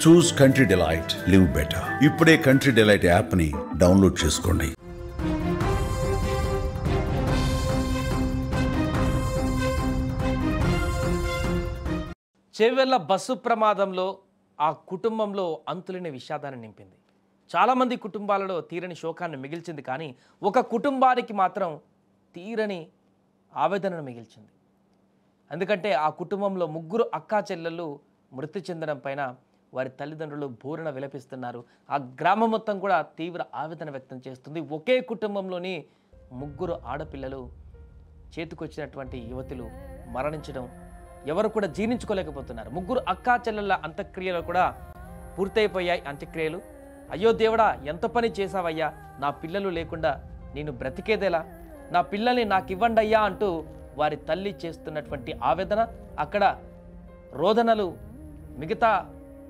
చూస్ country delight, live better. ఇప్పుడే country delight యాప్ని download చేసుకోండి. చేవెళ్ల బస్సు ప్రమాదంలో ఆ కుటుంబంలో అంతులేని విషాదాన్ని నింపింది. చాలామంది కుటుంబాలలో తీరని శోకాన్ని మిగిల్చింది, కానీ ఒక కుటుంబానికి మాత్రం తీరని ఆవేదనను మిగిల్చింది. ఎందుకంటే ఆ కుటుంబంలో ముగ్గురు అక్కా చెల్లెళ్ళు మృతి చెందడం పైన వారి తల్లిదండ్రులు బోరున విలపిస్తున్నారు. ఆ గ్రామం మొత్తం కూడా తీవ్ర ఆవేదన వ్యక్తం చేస్తుంది. ఒకే కుటుంబంలోని ముగ్గురు ఆడపిల్లలు, చేతికొచ్చినటువంటి యువతులు మరణించడం ఎవరు కూడా జీర్ణించుకోలేకపోతున్నారు. ముగ్గురు అక్కా చెల్లెళ్ళ అంత్యక్రియలు కూడా పూర్తయిపోయాయి. అంత్యక్రియలు, అయ్యో దేవుడా ఎంత పని చేశావయ్యా, నా పిల్లలు లేకుండా నేను బ్రతికేదేలా, నా పిల్లల్ని నాకు ఇవ్వండి అయ్యా అంటూ వారి తల్లి చేస్తున్నటువంటి ఆవేదన, అక్కడ రోదనలు మిగతా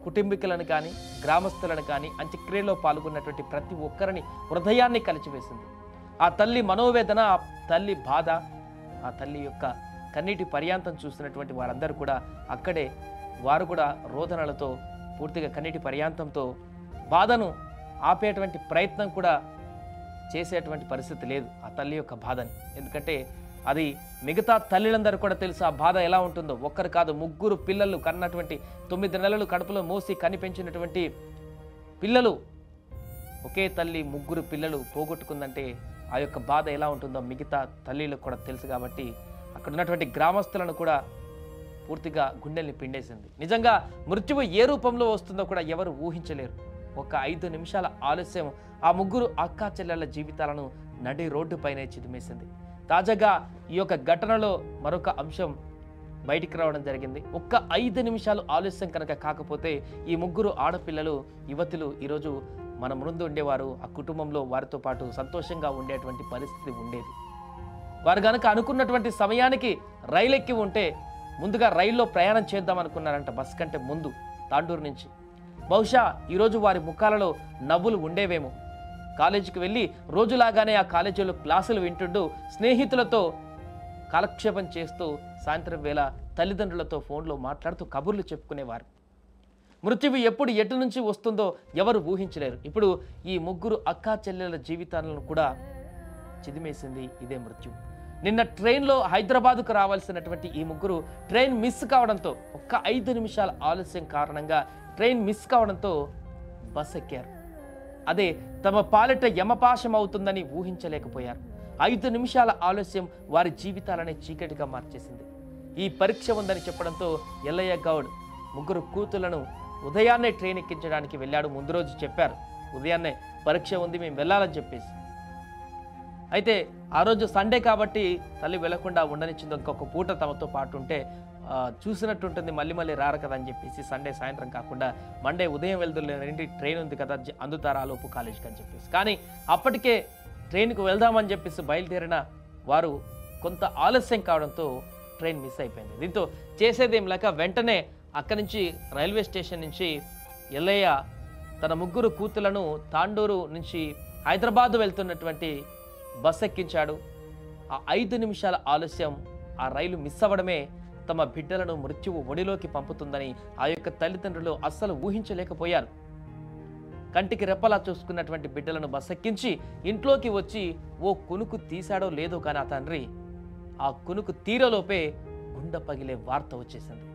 కుటుంబీకులను కానీ గ్రామస్తులను కానీ అంత్యక్రియలో పాల్గొన్నటువంటి ప్రతి ఒక్కరిని హృదయాన్ని కలిచివేసింది. ఆ తల్లి మనోవేదన, ఆ తల్లి బాధ, ఆ తల్లి యొక్క కన్నీటి పర్యాంతం చూస్తున్నటువంటి వారందరూ కూడా అక్కడే వారు కూడా రోదనలతో పూర్తిగా కన్నీటి పర్యాంతంతో బాధను ఆపేటువంటి ప్రయత్నం కూడా చేసేటువంటి పరిస్థితి లేదు ఆ తల్లి యొక్క బాధని. ఎందుకంటే అది మిగతా తల్లిలందరూ కూడా తెలుసు ఆ బాధ ఎలా ఉంటుందో. ఒక్కరు కాదు, ముగ్గురు పిల్లలు కన్నటువంటి 9 నెలలు కడుపులో మోసి కనిపెంచినటువంటి పిల్లలు, ఒకే తల్లి ముగ్గురు పిల్లలు పోగొట్టుకుందంటే ఆ యొక్క బాధ ఎలా ఉంటుందో మిగతా తల్లిలకు కూడా తెలుసు. కాబట్టి అక్కడ ఉన్నటువంటి గ్రామస్తులను కూడా పూర్తిగా గుండెల్ని పిండేసింది. నిజంగా మృత్యువు ఏ రూపంలో వస్తుందో కూడా ఎవరు ఊహించలేరు. ఒక 5 నిమిషాల ఆలస్యం ఆ ముగ్గురు అక్కా చెల్లెళ్ళ జీవితాలను నడి రోడ్డుపైనే చిదిమేసింది. తాజాగా ఈ యొక్క ఘటనలో మరొక అంశం బయటికి రావడం జరిగింది. ఒక్క 5 నిమిషాలు ఆలస్యం కనుక కాకపోతే ఈ ముగ్గురు ఆడపిల్లలు, యువతులు ఈరోజు మన ముందు ఉండేవారు. ఆ కుటుంబంలో వారితో పాటు సంతోషంగా ఉండేటువంటి పరిస్థితి ఉండేది. వారు కనుక అనుకున్నటువంటి సమయానికి రైలు ఎక్కి ఉంటే ముందుగా రైల్లో ప్రయాణం చేద్దాం అనుకున్నారంట, బస్ కంటే ముందు తాండూరు నుంచి. బహుశా ఈరోజు వారి ముఖాలలో నవ్వులు ఉండేవేమో. కాలేజీకి వెళ్ళి రోజులాగానే ఆ కాలేజీలో క్లాసులు వింటుంటూ స్నేహితులతో కాలక్షేపం చేస్తూ సాయంత్రం వేళ తల్లిదండ్రులతో ఫోన్లో మాట్లాడుతూ కబుర్లు చెప్పుకునేవారు. మృత్యువు ఎప్పుడు ఎటు నుంచి వస్తుందో ఎవరు ఊహించలేరు. ఇప్పుడు ఈ ముగ్గురు అక్కా చెల్లెల జీవితాలను కూడా చిదిమేసింది ఇదే మృత్యు. నిన్న ట్రైన్లో హైదరాబాద్కు రావాల్సినటువంటి ఈ ముగ్గురు ట్రైన్ మిస్ కావడంతో, ఒక్క 5 నిమిషాల ఆలస్యం కారణంగా ట్రైన్ మిస్ కావడంతో బస్ ఎక్కారు. అదే తమ పాలిట యమపాశం అవుతుందని ఊహించలేకపోయారు. 5 నిమిషాల ఆలస్యం వారి జీవితాలనే చీకటిగా మార్చేసింది. ఈ పరీక్ష ఉందని చెప్పడంతో ఎల్లయ్య గౌడ్ ముగ్గురు కూతుళ్లను ఉదయాన్నే ట్రైన్ ఎక్కించడానికి వెళ్ళాడు. ముందు రోజు చెప్పారు, ఉదయాన్నే పరీక్ష ఉంది, మేము వెళ్ళాలని చెప్పేసి. అయితే ఆ రోజు సండే కాబట్టి తల్లి వెళ్లకుండా ఉండనిచ్చింది. ఇంకొక పూట తమతో పాటు ఉంటే చూసినట్టుంటుంది, మళ్ళీ మళ్ళీ రారు కదా అని చెప్పేసి సండే సాయంత్రం కాకుండా మండే ఉదయం వెళ్తులేంటి, ట్రైన్ ఉంది కదా అందుతారా లోపు కాలేజీకి అని చెప్పేసి. కానీ అప్పటికే ట్రైన్కు వెళ్దామని చెప్పేసి బయలుదేరిన వారు కొంత ఆలస్యం కావడంతో ట్రైన్ మిస్ అయిపోయింది. దీంతో చేసేదేం లేక వెంటనే అక్కడి నుంచి రైల్వే స్టేషన్ నుంచి ఎల్లయ్య తన ముగ్గురు కూతులను తాండూరు నుంచి హైదరాబాద్ వెళ్తున్నటువంటి బస్ ఎక్కించాడు. ఆ 5 నిమిషాల ఆలస్యం, ఆ రైలు మిస్ అవ్వడమే తమ బిడ్డలను మృత్యువు ఒడిలోకి పంపుతుందని ఆ యొక్క తల్లిదండ్రులు అస్సలు ఊహించలేకపోయారు. కంటికి రెప్పలా చూసుకున్నటువంటి బిడ్డలను బస్ ఎక్కించి ఇంట్లోకి వచ్చి ఓ కునుకు తీశాడో లేదో కానీ ఆ తండ్రి ఆ కునుకు తీరలోపే గుండె పగిలే వార్త వచ్చేసింది.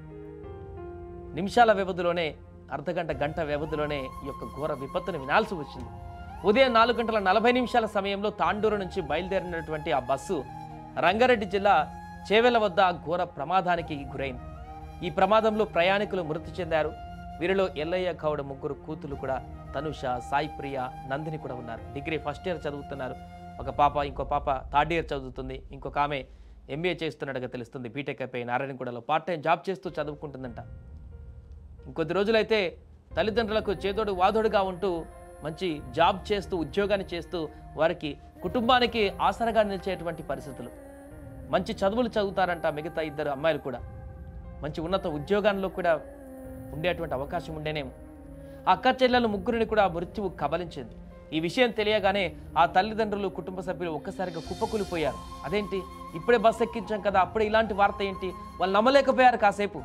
నిమిషాల వ్యవధిలోనే, అర్ధగంట గంట వ్యవధిలోనే ఈ యొక్క ఘోర విపత్తును వినాల్సి వచ్చింది. ఉదయం 4:40 సమయంలో తాండూరు నుంచి బయలుదేరినటువంటి ఆ బస్సు రంగారెడ్డి జిల్లా చేవెళ్ల వద్ద ఘోర ప్రమాదానికి గురైంది. ఈ ప్రమాదంలో ప్రయాణికులు మృతి చెందారు. వీరిలో ఎల్లయ్య గౌడ్ ముగ్గురు కూతులు కూడా తనుష, సాయి ప్రియ, నందిని కూడా ఉన్నారు. డిగ్రీ ఫస్ట్ ఇయర్ చదువుతున్నారు. ఒక పాప, ఇంకో పాప థర్డ్ ఇయర్ చదువుతుంది. ఇంకొక ఆమె ఎంబీఏ చేస్తున్నట్టుగా తెలుస్తుంది. బీటెక్ అయిపోయి నారాయణగూడలో పార్ట్ టైం జాబ్ చేస్తూ చదువుకుంటుందంట. ఇంకొద్ది రోజులైతే తల్లిదండ్రులకు చేదోడు వాదోడుగా ఉంటూ మంచి జాబ్ చేస్తూ ఉద్యోగాన్ని చేస్తూ వారికి కుటుంబానికి ఆసరగా నిలిచేటువంటి పరిస్థితులు. మంచి చదువులు చదువుతారంట మిగతా 2 అమ్మాయిలు కూడా. మంచి ఉన్నత ఉద్యోగాల్లో కూడా ఉండేటువంటి అవకాశం ఉండేనేమో. అక్క చెల్లెలు ముగ్గురిని కూడా మృత్యువు కబలించింది. ఈ విషయం తెలియగానే ఆ తల్లిదండ్రులు, కుటుంబ సభ్యులు ఒక్కసారిగా కుప్పకూలిపోయారు. అదేంటి, ఇప్పుడే బస్ ఎక్కించాం కదా, అప్పుడే ఇలాంటి వార్త ఏంటి? వాళ్ళు నమ్మలేకపోయారు. కాసేపు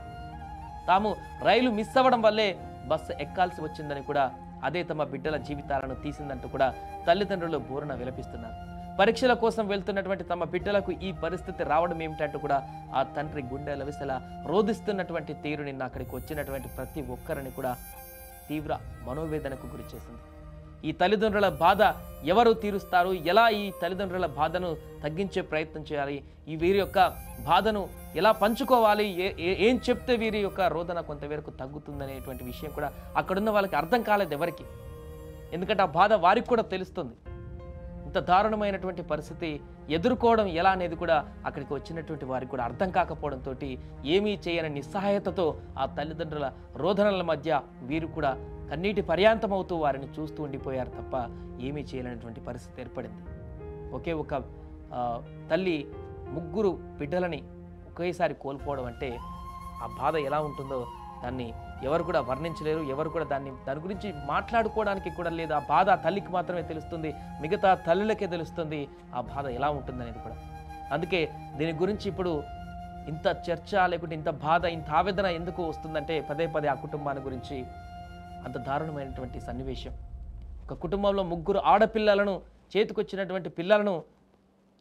తాము రైలు మిస్ అవ్వడం వల్లే బస్సు ఎక్కాల్సి వచ్చిందని కూడా, అదే తమ బిడ్డల జీవితాలను తీసిందంటూ కూడా తల్లిదండ్రులు బోరున విలపిస్తున్నారు. పరీక్షల కోసం వెళ్తున్నటువంటి తమ బిడ్డలకు ఈ పరిస్థితి రావడం ఏమిటంటూ కూడా ఆ తండ్రి గుండె లవిసలా రోధిస్తున్నటువంటి తీరు నిన్న అక్కడికి వచ్చినటువంటి ప్రతి ఒక్కరిని కూడా తీవ్ర మనోవేదనకు గురి చేసింది. ఈ తల్లిదండ్రుల బాధ ఎవరు తీరుస్తారు, ఎలా ఈ తల్లిదండ్రుల బాధను తగ్గించే ప్రయత్నం చేయాలి, ఈ వీరి యొక్క బాధను ఎలా పంచుకోవాలి, ఏం చెప్తే వీరి యొక్క రోదన కొంతవరకు తగ్గుతుందనేటువంటి విషయం కూడా అక్కడున్న వాళ్ళకి అర్థం కాలేదు ఎవరికి. ఎందుకంటే ఆ బాధ వారికి కూడా తెలుస్తుంది. ఇంత దారుణమైనటువంటి పరిస్థితి ఎదుర్కోవడం ఎలా అనేది కూడా అక్కడికి వచ్చినటువంటి వారికి కూడా అర్థం కాకపోవడంతో ఏమీ చేయని నిస్సహాయతతో ఆ తల్లిదండ్రుల రోదనల మధ్య వీరు కూడా కన్నీటి పర్యాంతమవుతూ వారిని చూస్తూ ఉండిపోయారు తప్ప ఏమీ చేయలేనటువంటి పరిస్థితి ఏర్పడింది. ఒకే ఒక తల్లి 3 బిడ్డలని ఒకేసారి కోల్పోవడం అంటే ఆ బాధ ఎలా ఉంటుందో దాన్ని ఎవరు కూడా వర్ణించలేరు. ఎవరు కూడా దాని గురించి మాట్లాడుకోవడానికి కూడా లేదు. ఆ బాధ ఆ తల్లికి మాత్రమే తెలుస్తుంది, మిగతా తల్లులకే తెలుస్తుంది ఆ బాధ ఎలా ఉంటుందనేది కూడా. అందుకే దీని గురించి ఇప్పుడు ఇంత చర్చ లేకుంటే ఇంత బాధ, ఇంత ఆవేదన ఎందుకు వస్తుందంటే పదే పదే ఆ కుటుంబాన్ని గురించి అంత దారుణమైనటువంటి సన్నివేశం. ఒక కుటుంబంలో 3 ఆడపిల్లలను, చేతికొచ్చినటువంటి పిల్లలను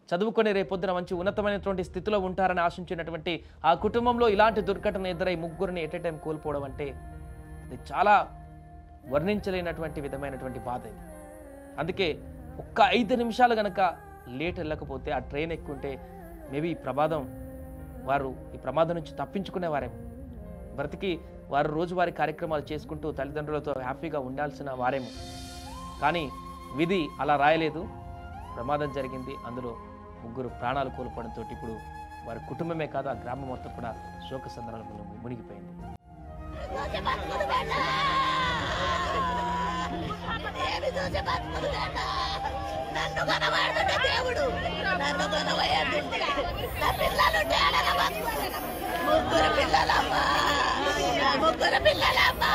చదువుకొని రేపొద్దున మంచి ఉన్నతమైనటువంటి స్థితిలో ఉంటారని ఆశించినటువంటి ఆ కుటుంబంలో ఇలాంటి దుర్ఘటన ఎదురై 3ని ఎట్ ఎ టైం కోల్పోవడం అంటే అది చాలా వర్ణించలేనటువంటి విధమైనటువంటి బాధ ఇది. అందుకే ఒక్క 5 నిమిషాలు కనుక లేట్ వెళ్ళకపోతే, ఆ ట్రైన్ ఎక్కుంటే మేబీ ఈ ప్రమాదం నుంచి తప్పించుకునేవారేమో, బ్రతికి వారు రోజువారీ కార్యక్రమాలు చేసుకుంటూ తల్లిదండ్రులతో హ్యాపీగా ఉండాల్సిన వారేమో. కానీ విధి అలా రాయలేదు, ప్రమాదం జరిగింది. అందులో 3 ప్రాణాలు కోల్పోవడంతో ఇప్పుడు వారి కుటుంబమే కాదు ఆ గ్రామం మొత్తం కూడా శోక సందర్భంలో మునిగిపోయింది. ముగ్గురు పిల్లలమ్మా